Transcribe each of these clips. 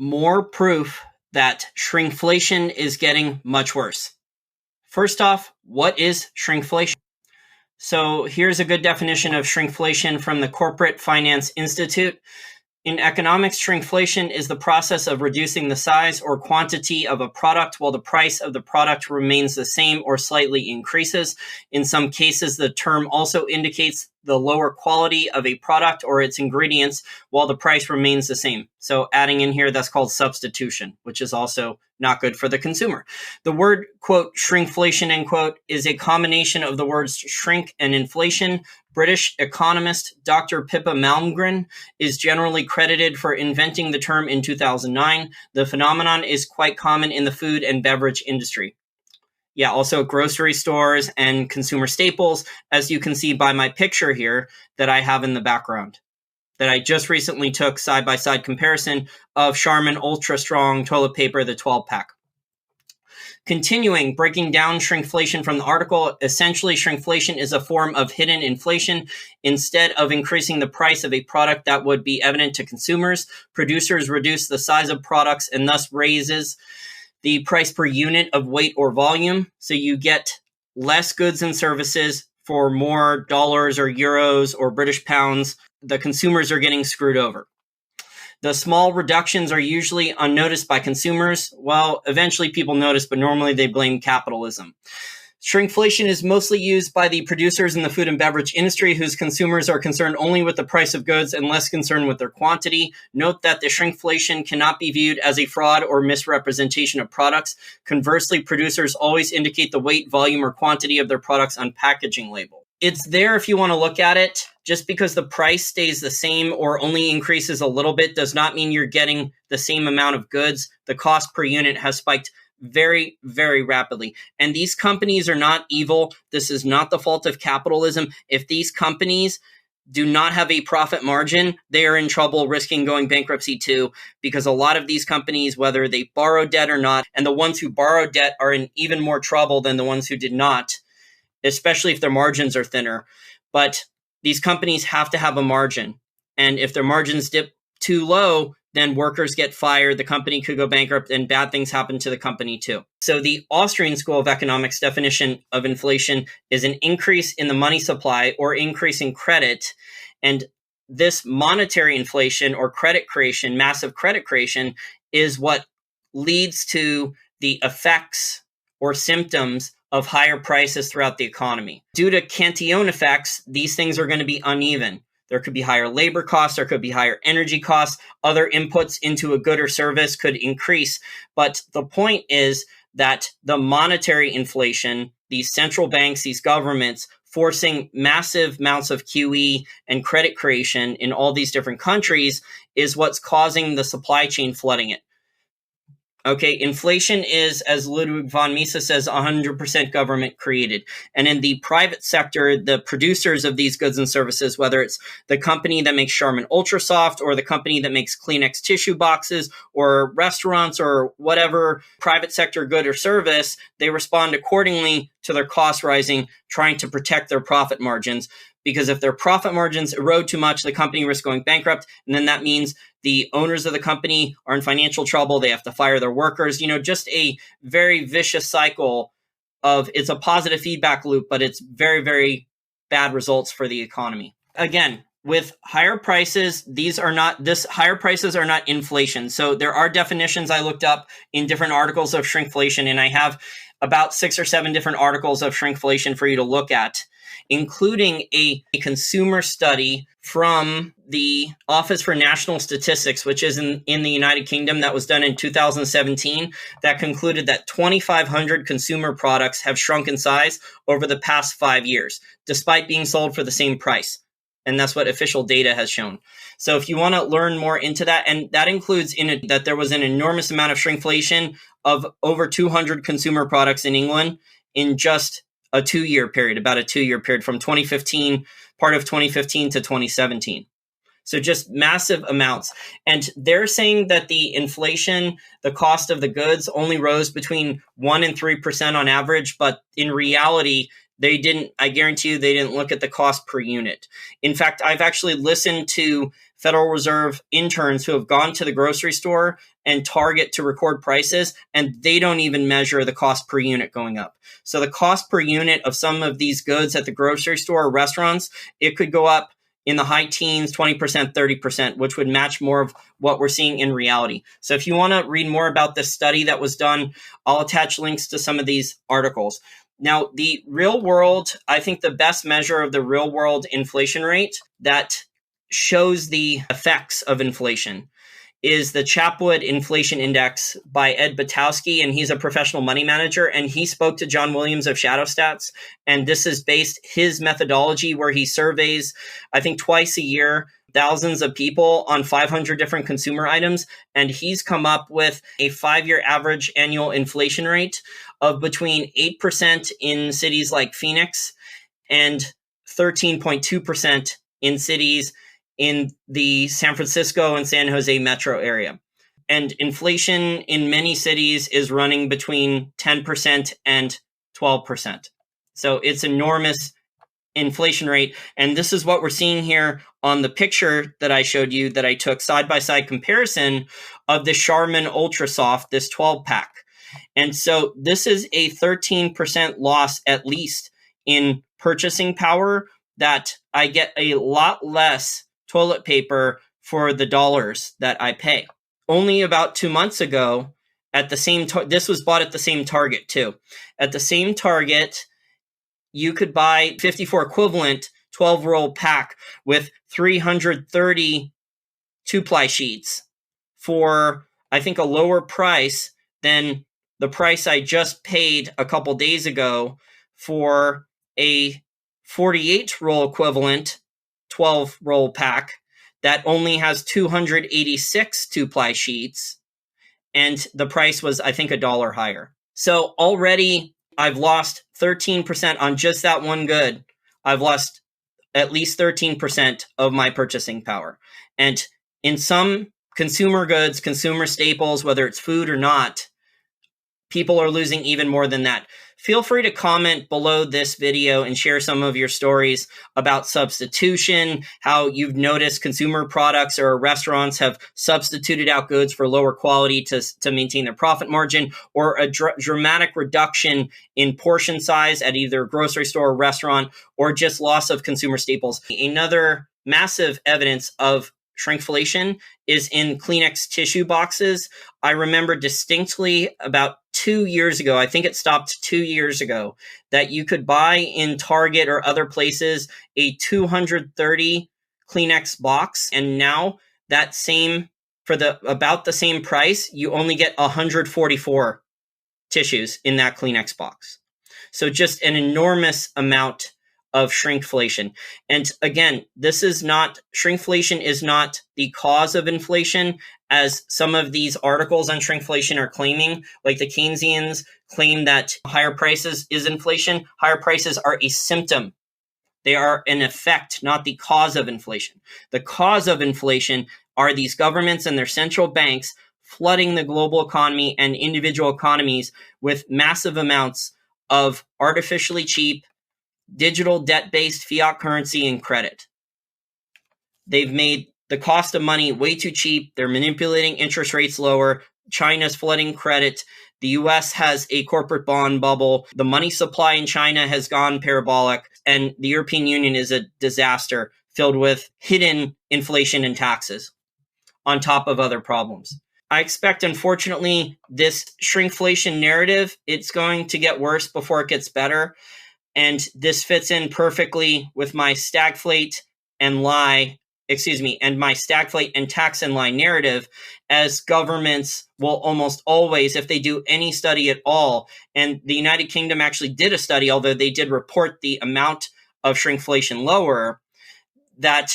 more proof that shrinkflation is getting much worse. First off, what is shrinkflation? So here's a good definition of shrinkflation from the Corporate Finance Institute. In economics, shrinkflation is the process of reducing the size or quantity of a product while the price of the product remains the same or slightly increases. In some cases, the term also indicates the lower quality of a product or its ingredients while the price remains the same. So adding in here, that's called substitution, which is also not good for the consumer. The word, quote, shrinkflation, end quote, is a combination of the words shrink and inflation. British economist Dr. Pippa Malmgren is generally credited for inventing the term in 2009. The phenomenon is quite common in the food and beverage industry. Yeah, also grocery stores and consumer staples, as you can see by my picture here that I have in the background, that I just recently took side-by-side comparison of Charmin Ultra Strong toilet paper, the 12-pack. Continuing, breaking down shrinkflation from the article, essentially shrinkflation is a form of hidden inflation. Instead of increasing the price of a product that would be evident to consumers, producers reduce the size of products and thus raises the price per unit of weight or volume. So you get less goods and services for more dollars or euros or British pounds. The consumers are getting screwed over. The small reductions are usually unnoticed by consumers. Well, eventually people notice, but normally they blame capitalism. Shrinkflation is mostly used by the producers in the food and beverage industry whose consumers are concerned only with the price of goods and less concerned with their quantity. Note that the shrinkflation cannot be viewed as a fraud or misrepresentation of products. Conversely, producers always indicate the weight, volume, or quantity of their products on packaging label. It's there if you want to look at it. Just because the price stays the same or only increases a little bit does not mean you're getting the same amount of goods. The cost per unit has spiked very, very rapidly. And these companies are not evil. This is not the fault of capitalism. If these companies do not have a profit margin, they are in trouble, risking going bankruptcy too, because a lot of these companies, whether they borrow debt or not, and the ones who borrow debt are in even more trouble than the ones who did not, especially if their margins are thinner. But these companies have to have a margin. And if their margins dip too low, then workers get fired, the company could go bankrupt, and bad things happen to the company too. So the Austrian School of Economics definition of inflation is an increase in the money supply or increase in credit. And this monetary inflation or credit creation, massive credit creation, is what leads to the effects or symptoms of higher prices throughout the economy. Due to Cantillon effects, these things are going to be uneven. There could be higher labor costs, there could be higher energy costs, other inputs into a good or service could increase. But the point is that the monetary inflation, these central banks, these governments, forcing massive amounts of QE and credit creation in all these different countries is what's causing the supply chain flooding it. Okay, inflation is, as Ludwig von Mises says, 100% government created. And in the private sector, the producers of these goods and services, whether it's the company that makes Charmin Ultra Soft or the company that makes Kleenex tissue boxes or restaurants or whatever private sector good or service, they respond accordingly to their costs rising, trying to protect their profit margins. Because if their profit margins erode too much, the company risks going bankrupt. And then that means the owners of the company are in financial trouble. They have to fire their workers. You know, just a very vicious cycle of, it's a positive feedback loop, but it's very, very bad results for the economy. Again, with higher prices, higher prices are not inflation. So there are definitions I looked up in different articles of shrinkflation, and I have about 6 or 7 different articles of shrinkflation for you to look at, including a consumer study from the Office for National Statistics, which is in the United Kingdom, that was done in 2017, that concluded that 2,500 consumer products have shrunk in size over the past 5 years, despite being sold for the same price. And that's what official data has shown. So if you want to learn more into that, and that includes that there was an enormous amount of shrinkflation of over 200 consumer products in England in just a 2-year period, about a 2-year period from 2015, part of 2015 to 2017. So just massive amounts. And they're saying that the inflation, the cost of the goods only rose between 1% and 3% on average. But in reality, I guarantee you, they didn't look at the cost per unit. In fact, I've actually listened to Federal Reserve interns who have gone to the grocery store and Target to record prices, and they don't even measure the cost per unit going up. So the cost per unit of some of these goods at the grocery store or restaurants, it could go up in the high teens, 20%, 30%, which would match more of what we're seeing in reality. So if you want to read more about this study that was done, I'll attach links to some of these articles. Now, the real world, I think the best measure of the real world inflation rate that shows the effects of inflation is the Chapwood Inflation Index by Ed Batowski, and he's a professional money manager, and he spoke to John Williams of Shadow Stats, and this is based his methodology where he surveys, I think twice a year, thousands of people on 500 different consumer items, and he's come up with a 5-year average annual inflation rate of between 8% in cities like Phoenix and 13.2% in cities in the San Francisco and San Jose metro area. And inflation in many cities is running between 10% and 12%. So it's enormous inflation rate. And this is what we're seeing here on the picture that I showed you that I took side-by-side comparison of the Charmin Ultra Soft, this 12-pack. And so this is a 13% loss at least in purchasing power, that I get a lot less toilet paper for the dollars that I pay. Only about 2 months ago, at the same this was bought at the same Target too. At the same Target, you could buy 54 equivalent 12-roll pack with 330 two-ply sheets for, I think, a lower price than the price I just paid a couple days ago for a 48-roll equivalent 12-roll pack that only has 286 two-ply sheets, and the price was, I think, $1 higher. So already I've lost 13% on just that one good. I've lost at least 13% of my purchasing power. And in some consumer goods, consumer staples, whether it's food or not, people are losing even more than that. Feel free to comment below this video and share some of your stories about substitution, how you've noticed consumer products or restaurants have substituted out goods for lower quality to maintain their profit margin, or a dramatic reduction in portion size at either a grocery store or restaurant, or just loss of consumer staples. Another massive evidence of shrinkflation is in Kleenex tissue boxes. I remember distinctly about 2 years ago, I think it stopped 2 years ago, that you could buy in Target or other places a 230 Kleenex box. And now that same, for about the same price, you only get 144 tissues in that Kleenex box. So just an enormous amount of shrinkflation. And again, shrinkflation is not the cause of inflation, as some of these articles on shrinkflation are claiming, like the Keynesians claim that higher prices is inflation. Higher prices are a symptom. They are an effect, not the cause of inflation. The cause of inflation are these governments and their central banks flooding the global economy and individual economies with massive amounts of artificially cheap digital debt-based fiat currency and credit. They've made the cost of money way too cheap. They're manipulating interest rates lower. China's flooding credit. The US has a corporate bond bubble. The money supply in China has gone parabolic. And the European Union is a disaster filled with hidden inflation and taxes on top of other problems. I expect, unfortunately, this shrinkflation narrative, it's going to get worse before it gets better. And this fits in perfectly with my stagflate and my stagflate and tax and lie narrative, as governments will almost always, if they do any study at all, and the United Kingdom actually did a study, although they did report the amount of shrinkflation lower, that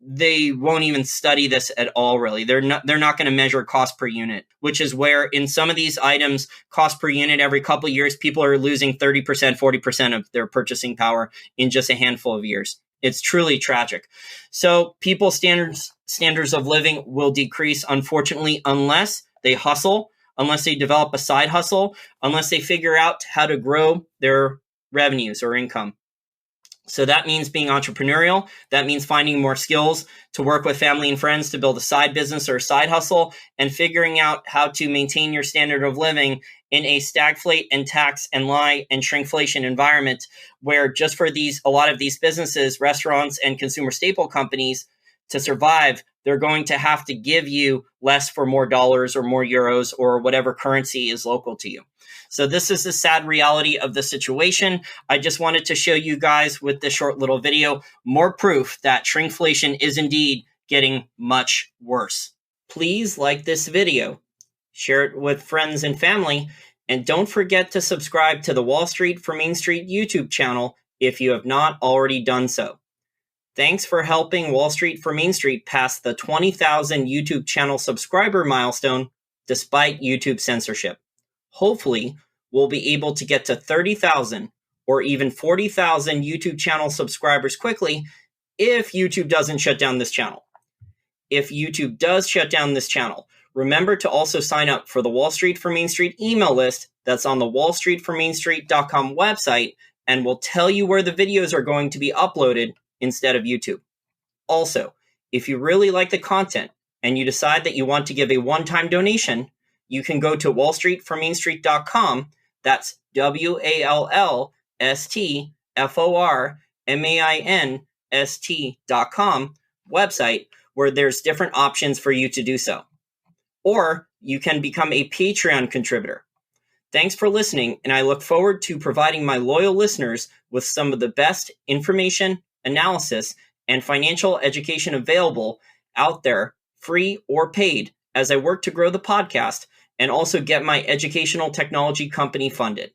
they won't even study this at all, really. They're not going to measure cost per unit, which is where in some of these items, cost per unit every couple of years, people are losing 30%, 40% of their purchasing power in just a handful of years. It's truly tragic. So people's standards of living will decrease, unfortunately, unless they hustle, unless they develop a side hustle, unless they figure out how to grow their revenues or income. So that means being entrepreneurial. That means finding more skills to work with family and friends to build a side business or a side hustle, and figuring out how to maintain your standard of living in a stagflate and tax and lie and shrinkflation environment, where just for a lot of these businesses, restaurants and consumer staple companies, to survive, they're going to have to give you less for more dollars or more euros or whatever currency is local to you. So this is the sad reality of the situation. I just wanted to show you guys with this short little video more proof that shrinkflation is indeed getting much worse. Please like this video, share it with friends and family, and don't forget to subscribe to the Wall Street for Main Street YouTube channel if you have not already done so. Thanks for helping Wall Street for Main Street pass the 20,000 YouTube channel subscriber milestone despite YouTube censorship. Hopefully, we'll be able to get to 30,000 or even 40,000 YouTube channel subscribers quickly if YouTube doesn't shut down this channel. If YouTube does shut down this channel, remember to also sign up for the Wall Street for Main Street email list that's on the wallstreetformainstreet.com website and will tell you where the videos are going to be uploaded instead of YouTube. Also, if you really like the content and you decide that you want to give a one-time donation, you can go to wallstreetformainstreet.com. That's wallstreetformainst.com website, where there's different options for you to do so. Or you can become a Patreon contributor. Thanks for listening, and I look forward to providing my loyal listeners with some of the best information, analysis, and financial education available out there, free or paid, as I work to grow the podcast and also get my educational technology company funded.